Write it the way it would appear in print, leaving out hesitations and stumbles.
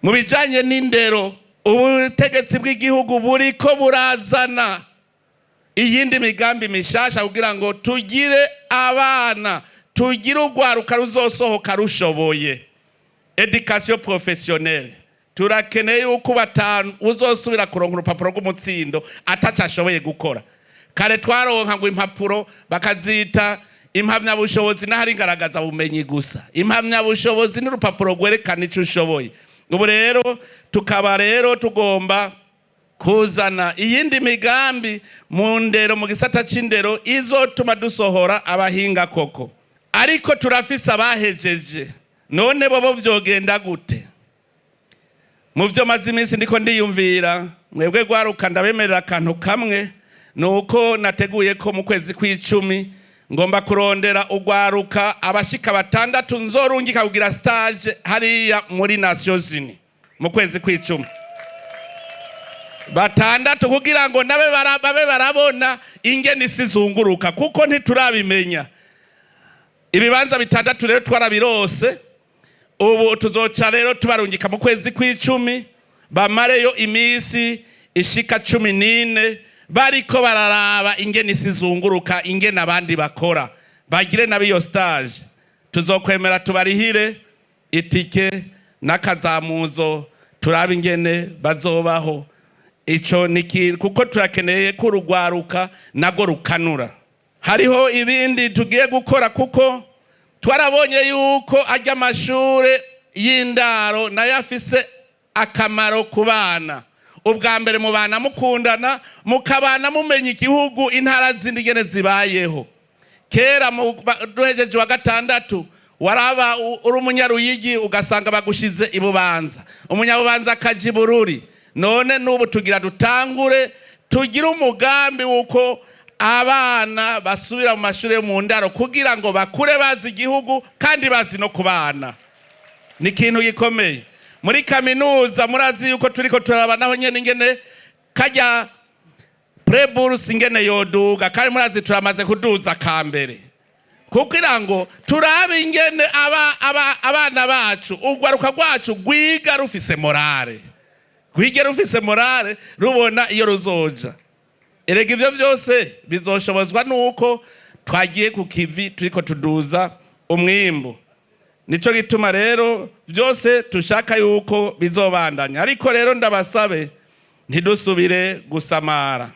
mu bijanye n'indero ubutegetsi bw'igihugu buriko burazana iyindi migambi mishasha kugira ngo tugire abana, tugire urwaruka ruzosohoka rushoboye. Education professionnelle, turakeneye yuko batanu uzosubira kuronka urupapuro rw'umutsindo ataca ashoboye gukora. Kare twaronka ngo impapuro bakazita impamyabushobozi n'ahari ngaragaza bumenyi gusa. Impamyabushobozi n'urupapuro rwerekana ico ushoboye. Ubu rero tukaba rero tugomba kuzana iyindi migambi mu ndero, mu gisata c'indero izotuma dusohora abahinga koko. Ariko turafise abahejeje, none bobo vyogenda gute? Mu vyo maze iminsi ndiko ndiyumvira, mwebwe gwaruka ndabemerera akantu kamwe, nuko nateguye ko mu kwezi kw'icumi ngomba kurondera ugwaruka abashika 6 nzorungika kugira stage hariya muri Nations Unies mu kwezi kw'icumi. 6 kugira ngo nabe barabona ingene isi zunguruka, kuko ntiturabimenya. Ibibanza 6 rero twarabirose, ubu tuzoca rero tubarungika mu kwezi kw'icumi bamareyo imisi ishika 14 bariko bararaba ingene isi zunguruka, ingene abandi bakora, bagire nabiyo stage. Tuzokwemera tubarihire itike n'akazamuzo, turabe ingene bazobaho. Ico niki kuko turakeneye ko urugwaruka nago rukanura. Hariho ibindi tugiye gukora, kuko twarabonye yuko ajya amashure y'indaro nayo afise akamaro ku bana. Ubwa mbere mu bana mukundana, mukabana mumenya igihugu intara zindi ngene zibayeho. Kera duhejeje wa 6 waraba uri umunyaruyigi ugasanga bagushize ibubanza, umunyabubanza akaja Bururi. None nubu tugira dutangure tugira umugambi wuko abana basubira mu mashure yo mu ndaro kugira ngo bakure bazi igihugu kandi bazi no kubana. Ni ikintu gikomeye. Muri kaminuza murazi yuko turiko turaba naho nyene ingene kajya preburse ingene yoduga, kandi murazi turamaze kuduza kambere kugira ngo turabe ingene abana bacu urwaruka rwacu rwiga rufise morale, rwiga rufise morale, rubona iyo ruzoja. Erega ivyo vyose bizoshobozwa nuko twagiye ku kivi turiko tuduza umwimbu. Nico gituma rero byose tushaka yuko bizobandanya. Ariko rero ndabasabe ntidusubire gusamara.